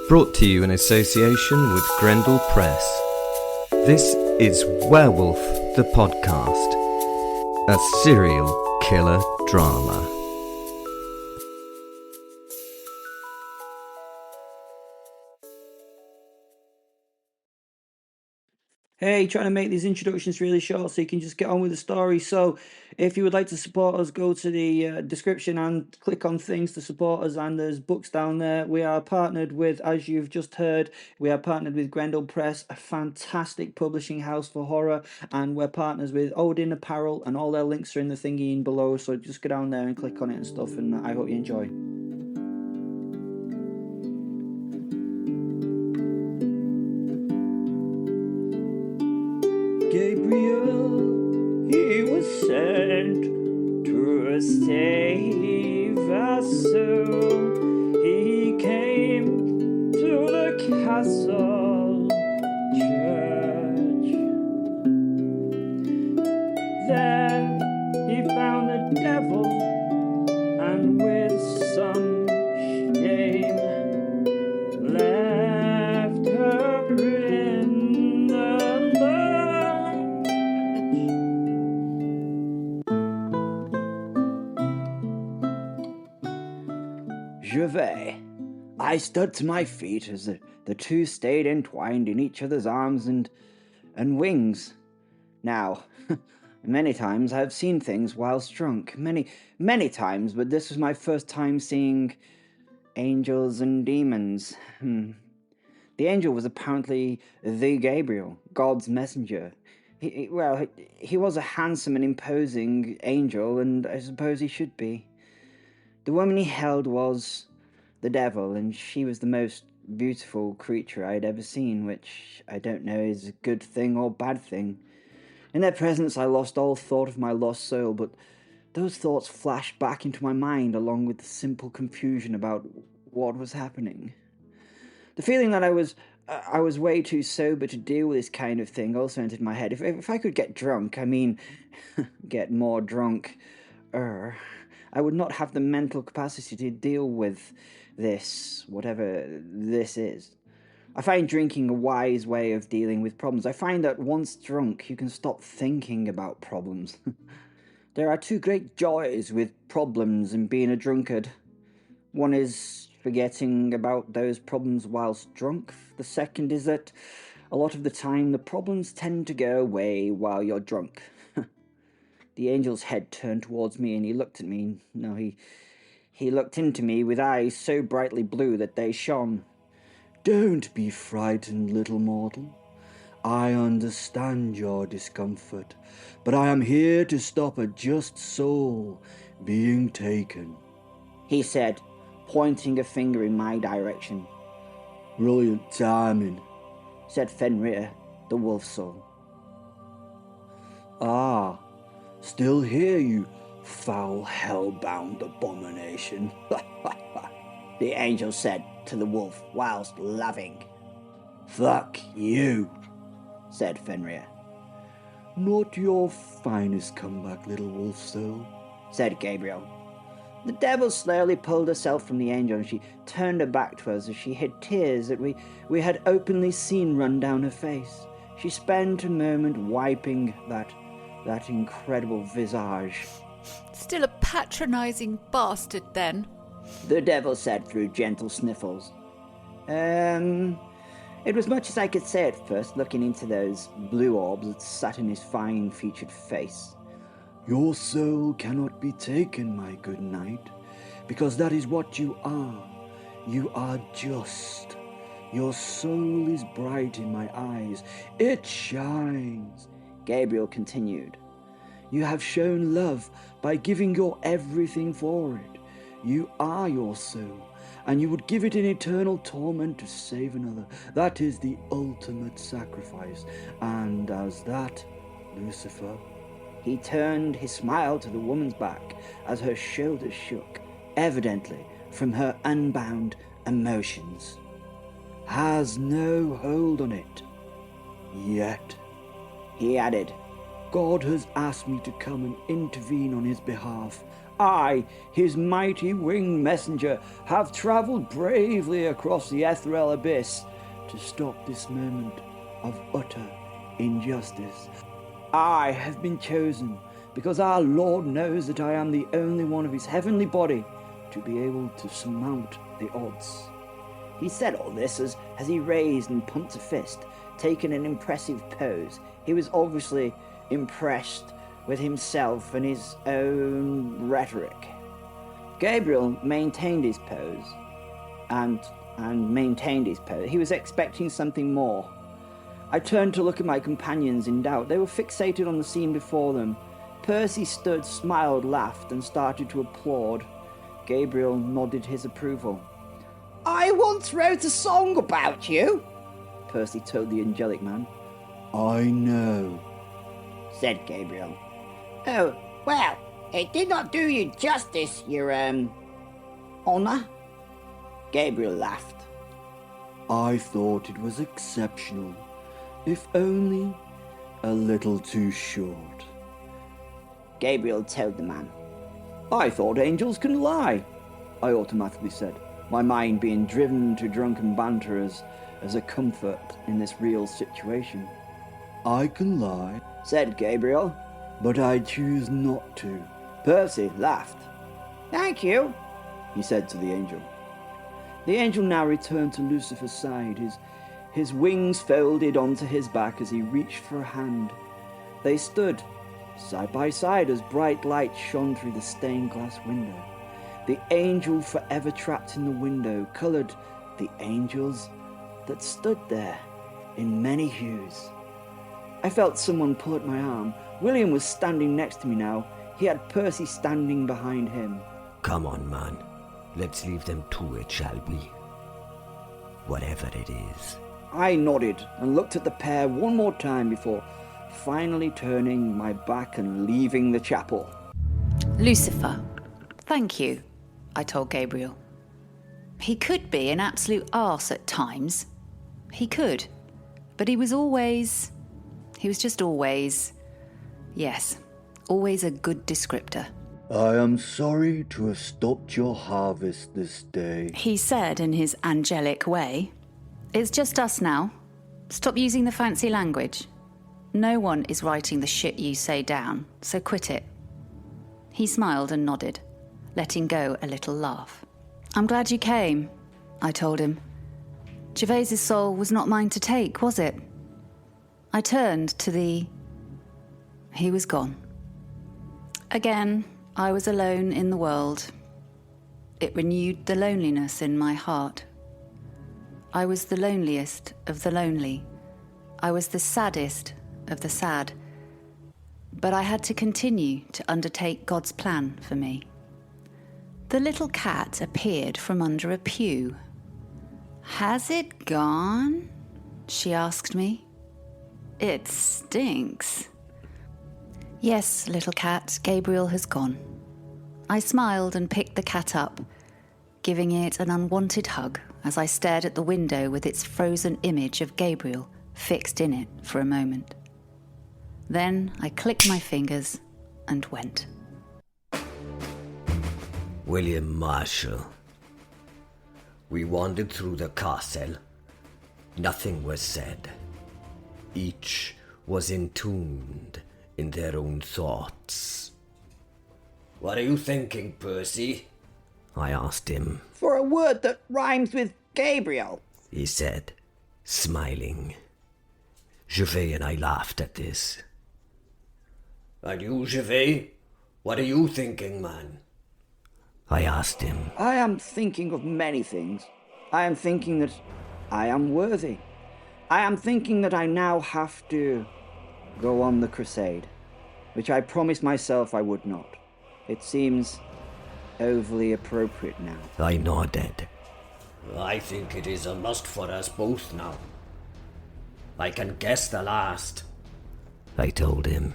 Brought to you in association with Grendel Press. This is Werewolf the Podcast, a serial killer drama. Hey, trying to make these introductions really short so you can just get on with the story. So, if you would like to support us, go to the description and click on things to support us. And there's books down there. We are partnered with, as you've just heard, we are partnered with Grendel Press, a fantastic publishing house for horror. And we're partners with Odin Apparel, and all their links are in the thingy in below. So just go down there and click on it and stuff. And I hope you enjoy. Gabriel, he was sent to save us soul. He came to the castle church. There he found the devil, and with some shame left her in the lurch. I stood to my feet as the two stayed entwined in each other's arms and wings. Now, many times I have seen things whilst drunk, many times, but this was my first time seeing angels and demons. The angel was apparently the Gabriel, God's messenger. He was a handsome and imposing angel, and I suppose he should be. The woman he held was the devil, and she was the most beautiful creature I had ever seen, which I don't know is a good thing or bad thing. In their presence I lost all thought of my lost soul, but those thoughts flashed back into my mind along with the simple confusion about what was happening. The feeling that I was way too sober to deal with this kind of thing also entered my head. If I could get drunk, get more drunk, I would not have the mental capacity to deal with this, whatever this is. I find drinking a wise way of dealing with problems. I find that once drunk, you can stop thinking about problems. There are two great joys with problems and being a drunkard. One is forgetting about those problems whilst drunk. The second is that a lot of the time the problems tend to go away while you're drunk. The angel's head turned towards me and he looked at me. No, he looked into me with eyes so brightly blue that they shone. "Don't be frightened, little mortal. I understand your discomfort, but I am here to stop a just soul being taken," he said, pointing a finger in my direction. "Brilliant timing," said Fenrir, the wolf soul. "Ah, still here, you foul hell-bound abomination," the angel said to the wolf whilst laughing. "Fuck you," said Fenrir. "Not your finest comeback, little wolf soul," said Gabriel. The devil slowly pulled herself from the angel and she turned her back to us as she hid tears that we had openly seen run down her face. She spent a moment wiping that incredible visage. "Still a patronising bastard, then," the devil said through gentle sniffles. It was much as I could say at first, looking into those blue orbs that sat in his fine-featured face. "Your soul cannot be taken, my good knight, because that is what you are. You are just. Your soul is bright in my eyes. It shines," Gabriel continued. "You have shown love by giving your everything for it. You are your soul, and you would give it in eternal torment to save another. That is the ultimate sacrifice. And as that, Lucifer..." He turned his smile to the woman's back as her shoulders shook, evidently from her unbound emotions. "Has no hold on it. Yet," he added. "God has asked me to come and intervene on his behalf. I, his mighty winged messenger, have travelled bravely across the ethereal abyss to stop this moment of utter injustice. I have been chosen because our Lord knows that I am the only one of his heavenly body to be able to surmount the odds. He said all this as he raised and pumped a fist, taking an impressive pose. He was obviously impressed with himself and his own rhetoric. Gabriel maintained his pose and maintained his pose. He was expecting something more. I turned to look at my companions in doubt. They were fixated on the scene before them. Percy stood, smiled, laughed, and started to applaud. Gabriel nodded his approval. "I once wrote a song about you," Percy told the angelic man. "I know," said Gabriel. "Oh, well, it did not do you justice, your, honour." Gabriel laughed. "I thought it was exceptional, if only a little too short." Gabriel told the man. "I thought angels can lie," I automatically said, my mind being driven to drunken banter as a comfort in this real situation. "I can lie," said Gabriel, "but I choose not to." Percy laughed. "Thank you," he said to the angel. The angel now returned to Lucifer's side, his wings folded onto his back as he reached for a hand. They stood side by side as bright light shone through the stained glass window. The angel forever trapped in the window coloured the angels that stood there in many hues. I felt someone pull at my arm. William was standing next to me now. He had Percy standing behind him. Come on, man. Let's leave them to it, shall we? Whatever it is. I nodded and looked at the pair one more time before finally turning my back and leaving the chapel. Lucifer, thank you, I told Gabriel. He could be an absolute arse at times. He could. But he was just always, yes, always a good descriptor. "I am sorry to have stopped your harvest this day," He said in his angelic way. It's just us now. Stop using the fancy language. No one is writing the shit you say down, so quit it. He smiled and nodded, letting go a little laugh. I'm glad you came, I told him. Gervaise's soul was not mine to take, was it? I turned to He was gone. Again, I was alone in the world. It renewed the loneliness in my heart. I was the loneliest of the lonely. I was the saddest of the sad. But I had to continue to undertake God's plan for me. The little cat appeared from under a pew. Has it gone? She asked me. It stinks. Yes, little cat, Gabriel has gone. I smiled and picked the cat up, giving it an unwanted hug as I stared at the window with its frozen image of Gabriel fixed in it for a moment. Then I clicked my fingers and went. William Marshall. We wandered through the castle. Nothing was said. Each was entombed in their own thoughts. What are you thinking, Percy? I asked him. For a word that rhymes with Gabriel, He said, smiling. Gervais and I laughed at this. And you, Gervais? What are you thinking, man? I asked him. I am thinking of many things. I am thinking that I am worthy. I am thinking that I now have to go on the crusade, which I promised myself I would not. It seems overly appropriate now. I nodded. I think it is a must for us both now. I can guess the last, I told him.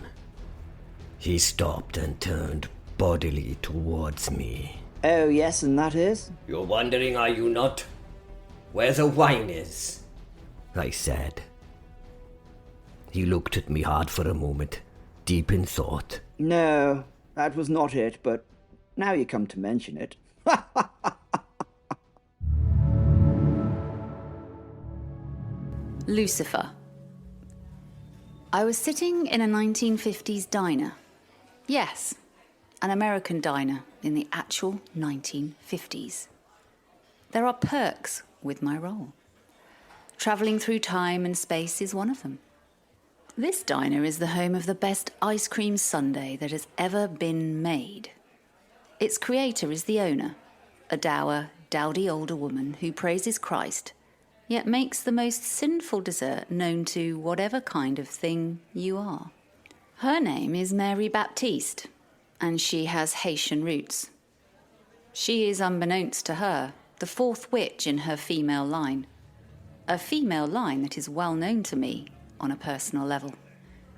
He stopped and turned bodily towards me. Oh, yes, and that is? You're wondering, are you not? Where the wine is, I said. He looked at me hard for a moment, deep in thought. No, that was not it, but Now you come to mention it. Lucifer. I was sitting in a 1950s diner. Yes, an American diner in the actual 1950s. There are perks with my role. Travelling through time and space is one of them. This diner is the home of the best ice cream sundae that has ever been made. Its creator is the owner, a dour, dowdy older woman who praises Christ, yet makes the most sinful dessert known to whatever kind of thing you are. Her name is Mary Baptiste, and she has Haitian roots. She is, unbeknownst to her, the fourth witch in her female line. A female line that is well known to me on a personal level.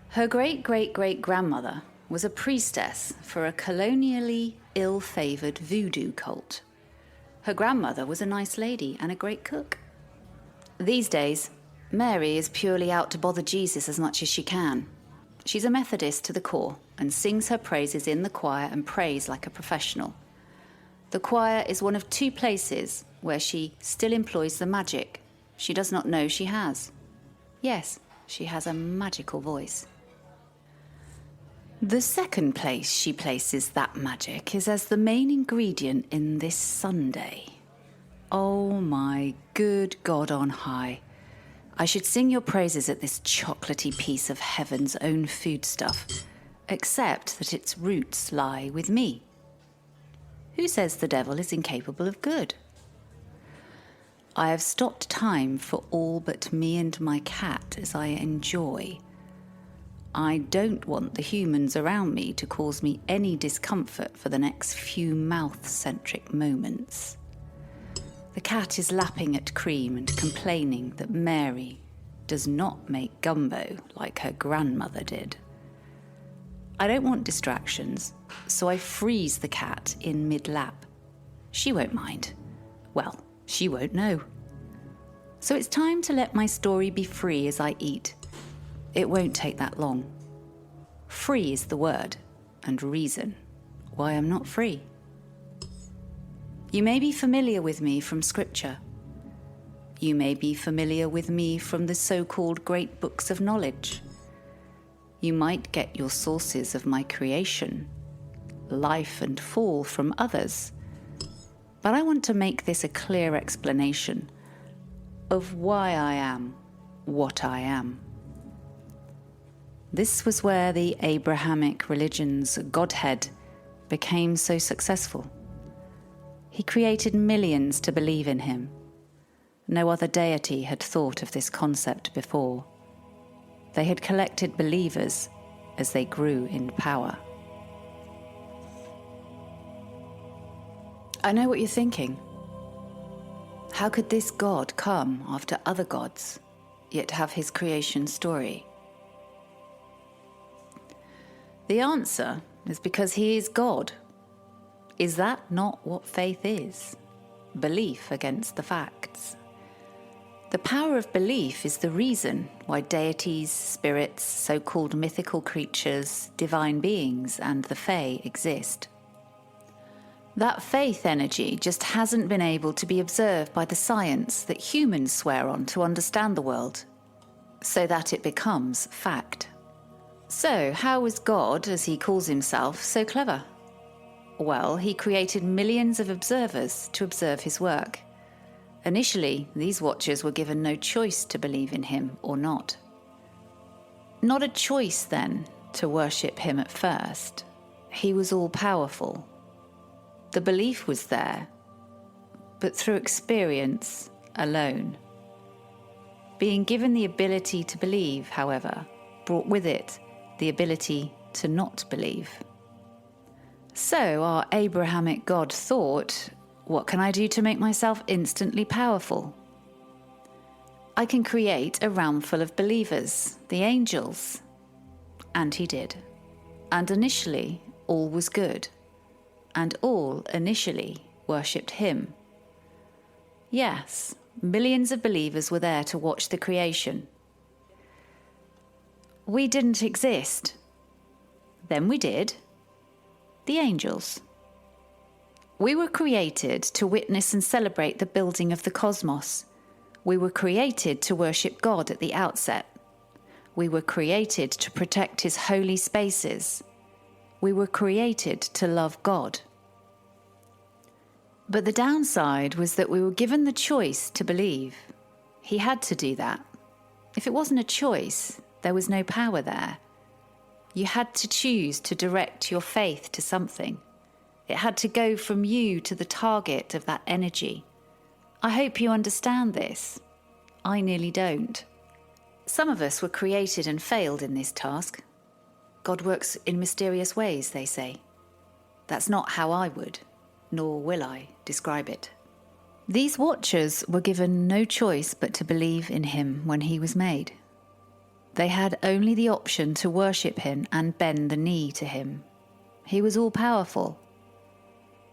Her great-great-great-grandmother was a priestess for a colonially ill-favoured voodoo cult. Her grandmother was a nice lady and a great cook. These days, Mary is purely out to bother Jesus as much as she can. She's a Methodist to the core and sings her praises in the choir and prays like a professional. The choir is one of two places where she still employs the magic she does not know she has. Yes, she has a magical voice. The second place she places that magic is as the main ingredient in this sundae. Oh my good God on high. I should sing your praises at this chocolatey piece of heaven's own foodstuff, except that its roots lie with me. Who says the devil is incapable of good? I have stopped time for all but me and my cat as I enjoy. I don't want the humans around me to cause me any discomfort for the next few mouth-centric moments. The cat is lapping at cream and complaining that Mary does not make gumbo like her grandmother did. I don't want distractions, so I freeze the cat in mid-lap. She won't mind. Well, she won't know. So it's time to let my story be free as I eat. It won't take that long. Free is the word, and reason why I'm not free. You may be familiar with me from scripture. You may be familiar with me from the so-called great books of knowledge. You might get your sources of my creation, life and fall from others. But I want to make this a clear explanation of why I am what I am. This was where the Abrahamic religion's Godhead became so successful. He created millions to believe in him. No other deity had thought of this concept before. They had collected believers as they grew in power. I know what you're thinking. How could this God come after other gods, yet have his creation story? The answer is because he is God. Is that not what faith is? Belief against the facts. The power of belief is the reason why deities, spirits, so-called mythical creatures, divine beings, and the Fae exist. That faith energy just hasn't been able to be observed by the science that humans swear on to understand the world, so that it becomes fact. So, how was God, as he calls himself, so clever? Well, he created millions of observers to observe his work. Initially, these watchers were given no choice to believe in him or not. Not a choice, then, to worship him at first. He was all-powerful. The belief was there, but through experience alone. Being given the ability to believe, however, brought with it the ability to not believe. So our Abrahamic God thought, what can I do to make myself instantly powerful? I can create a realm full of believers, the angels. And he did. And initially, all was good. And all initially worshipped him. Yes, millions of believers were there to watch the creation. We didn't exist. Then we did. The angels. We were created to witness and celebrate the building of the cosmos. We were created to worship God at the outset. We were created to protect his holy spaces. We were created to love God. But the downside was that we were given the choice to believe. He had to do that. If it wasn't a choice, there was no power there. You had to choose to direct your faith to something. It had to go from you to the target of that energy. I hope you understand this. I nearly don't. Some of us were created and failed in this task. God works in mysterious ways, they say. That's not how I would, nor will I, describe it. These watchers were given no choice but to believe in him when he was made. They had only the option to worship him and bend the knee to him. He was all-powerful.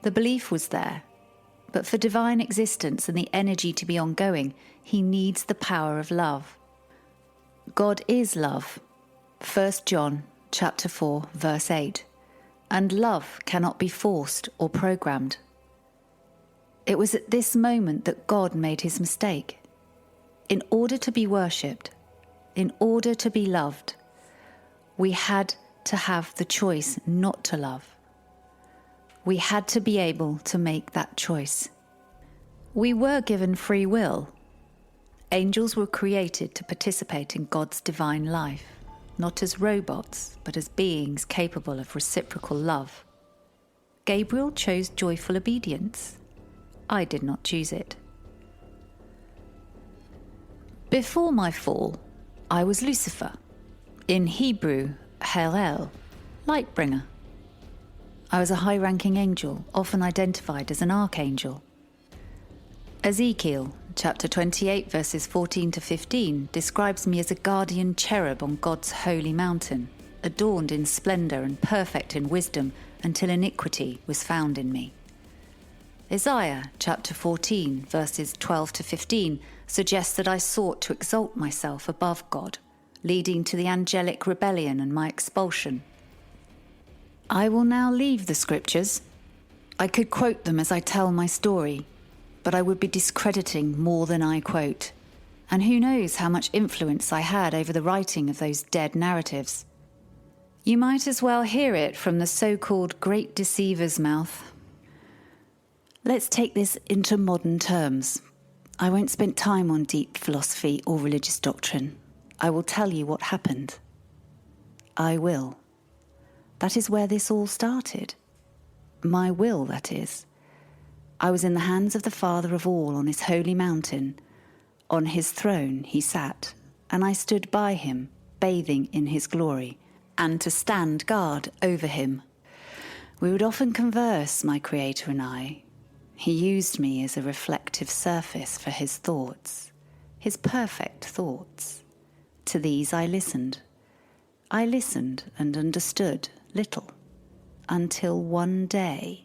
The belief was there, but for divine existence and the energy to be ongoing, he needs the power of love. God is love. 1 John chapter 4, verse 8. And love cannot be forced or programmed. It was at this moment that God made his mistake. In order to be worshipped, in order to be loved, we had to have the choice not to love. We had to be able to make that choice. We were given free will. Angels were created to participate in God's divine life, not as robots, but as beings capable of reciprocal love. Gabriel chose joyful obedience. I did not choose it. Before my fall, I was Lucifer, in Hebrew, Hel, light-bringer. I was a high-ranking angel, often identified as an archangel. Ezekiel, chapter 28, verses 14 to 15, describes me as a guardian cherub on God's holy mountain, adorned in splendour and perfect in wisdom, until iniquity was found in me. Isaiah, chapter 14, verses 12 to 15, suggests that I sought to exalt myself above God, leading to the angelic rebellion and my expulsion. I will now leave the scriptures. I could quote them as I tell my story, but I would be discrediting more than I quote. And who knows how much influence I had over the writing of those dead narratives. You might as well hear it from the so-called great deceiver's mouth. Let's take this into modern terms. I won't spend time on deep philosophy or religious doctrine. I will tell you what happened. I will. That is where this all started. My will, that is. I was in the hands of the Father of all on his holy mountain. On his throne he sat, and I stood by him, bathing in his glory, and to stand guard over him. We would often converse, my Creator and I. He used me as a reflective surface for his thoughts, his perfect thoughts. To these I listened. I listened and understood little, until one day.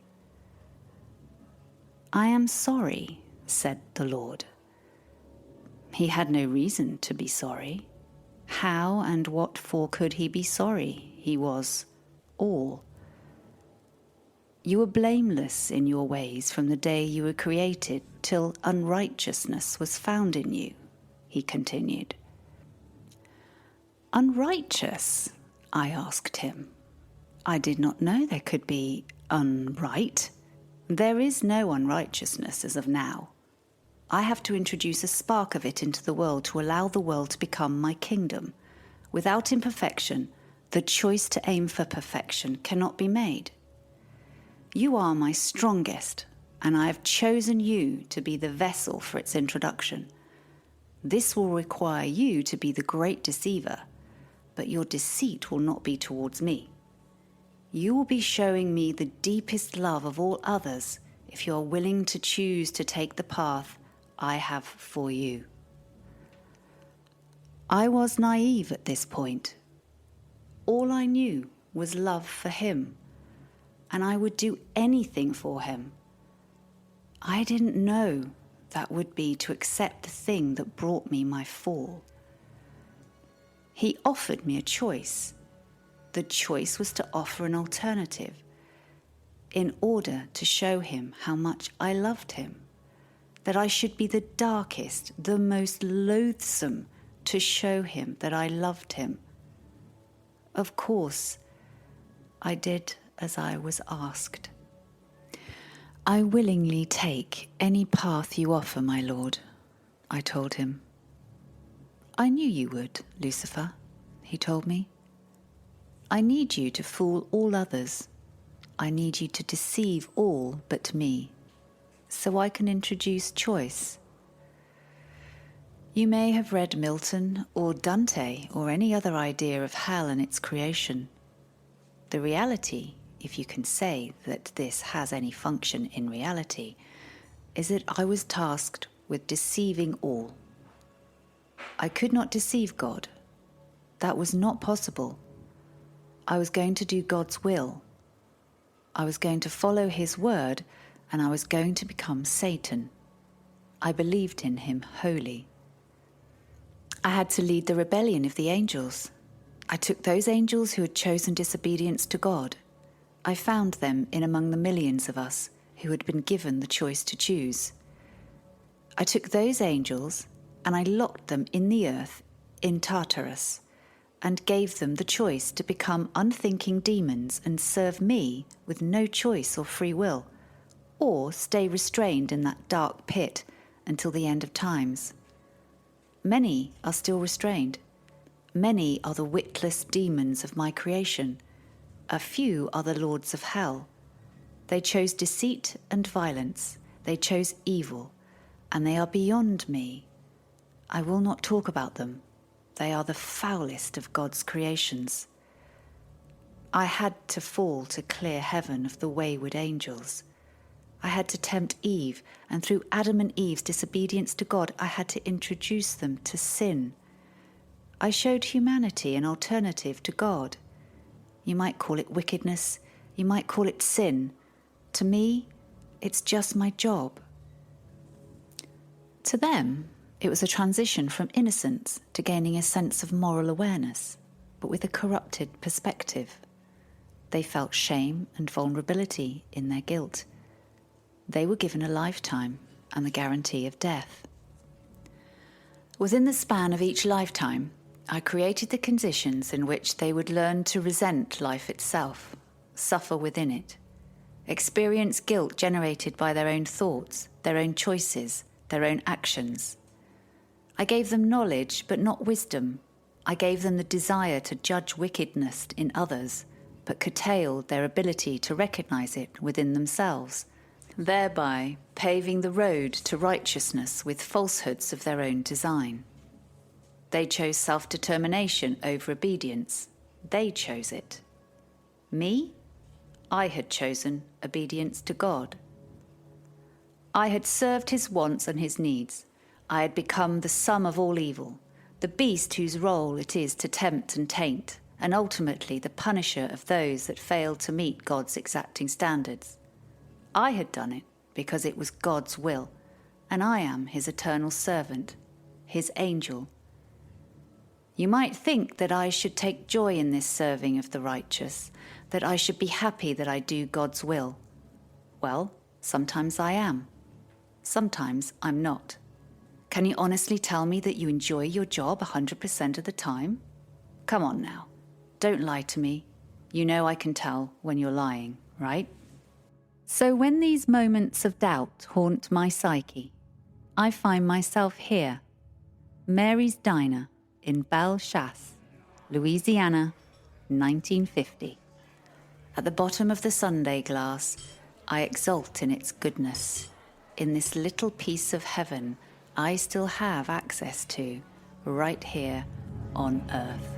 I am sorry, said the Lord. He had no reason to be sorry. How and what for could he be sorry? He was all. You were blameless in your ways from the day you were created till unrighteousness was found in you, he continued. Unrighteous? I asked him. I did not know there could be unright. There is no unrighteousness as of now. I have to introduce a spark of it into the world to allow the world to become my kingdom. Without imperfection, the choice to aim for perfection cannot be made. You are my strongest, and I have chosen you to be the vessel for its introduction. This will require you to be the great deceiver, but your deceit will not be towards me. You will be showing me the deepest love of all others if you are willing to choose to take the path I have for you. I was naive at this point. All I knew was love for him, and I would do anything for him. I didn't know that would be to accept the thing that brought me my fall. He offered me a choice. The choice was to offer an alternative. in order to show him how much I loved him, that I should be the darkest, the most loathsome, to show him that I loved him. Of course, I did as I was asked. I willingly take any path you offer, my lord, I told him. I knew you would, Lucifer, he told me. I need you to fool all others. I need you to deceive all but me, so I can introduce choice. You may have read Milton or Dante or any other idea of hell and its creation. The reality, if you can say that this has any function in reality, is that I was tasked with deceiving all. I could not deceive God. That was not possible. I was going to do God's will. I was going to follow his word, and I was going to become Satan. I believed in him wholly. I had to lead the rebellion of the angels. I took those angels who had chosen disobedience to God. I found them in among the millions of us who had been given the choice to choose. I took those angels and I locked them in the earth in Tartarus and gave them the choice to become unthinking demons and serve me with no choice or free will, or stay restrained in that dark pit until the end of times. Many are still restrained. Many are the witless demons of my creation. A few are the lords of hell. They chose deceit and violence. They chose evil, and they are beyond me. I will not talk about them. They are the foulest of God's creations. I had to fall to clear heaven of the wayward angels. I had to tempt Eve, and through Adam and Eve's disobedience to God, I had to introduce them to sin. I showed humanity an alternative to God. You might call it wickedness, you might call it sin. To me, it's just my job. To them, it was a transition from innocence to gaining a sense of moral awareness, but with a corrupted perspective. They felt shame and vulnerability in their guilt. They were given a lifetime and the guarantee of death. Within the span of each lifetime, I created the conditions in which they would learn to resent life itself, suffer within it, experience guilt generated by their own thoughts, their own choices, their own actions. I gave them knowledge, but not wisdom. I gave them the desire to judge wickedness in others, but curtailed their ability to recognize it within themselves, thereby paving the road to righteousness with falsehoods of their own design. They chose self-determination over obedience. They chose it. Me? I had chosen obedience to God. I had served his wants and his needs. I had become the sum of all evil, the beast whose role it is to tempt and taint, and ultimately the punisher of those that failed to meet God's exacting standards. I had done it because it was God's will, and I am his eternal servant, his angel. You might think that I should take joy in this serving of the righteous, that I should be happy that I do God's will. Well, sometimes I am. Sometimes I'm not. Can you honestly tell me that you enjoy your job 100% of the time? Come on now. Don't lie to me. You know I can tell when you're lying, right? So when these moments of doubt haunt my psyche, I find myself here, Mary's Diner in Belle Chasse, Louisiana, 1950. At the bottom of the sundae glass, I exult in its goodness. In this little piece of heaven I still have access to, right here on Earth.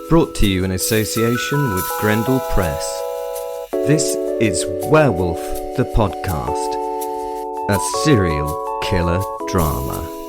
Brought to you in association with Grendel Press. This is Werewolf the Podcast, a serial killer drama.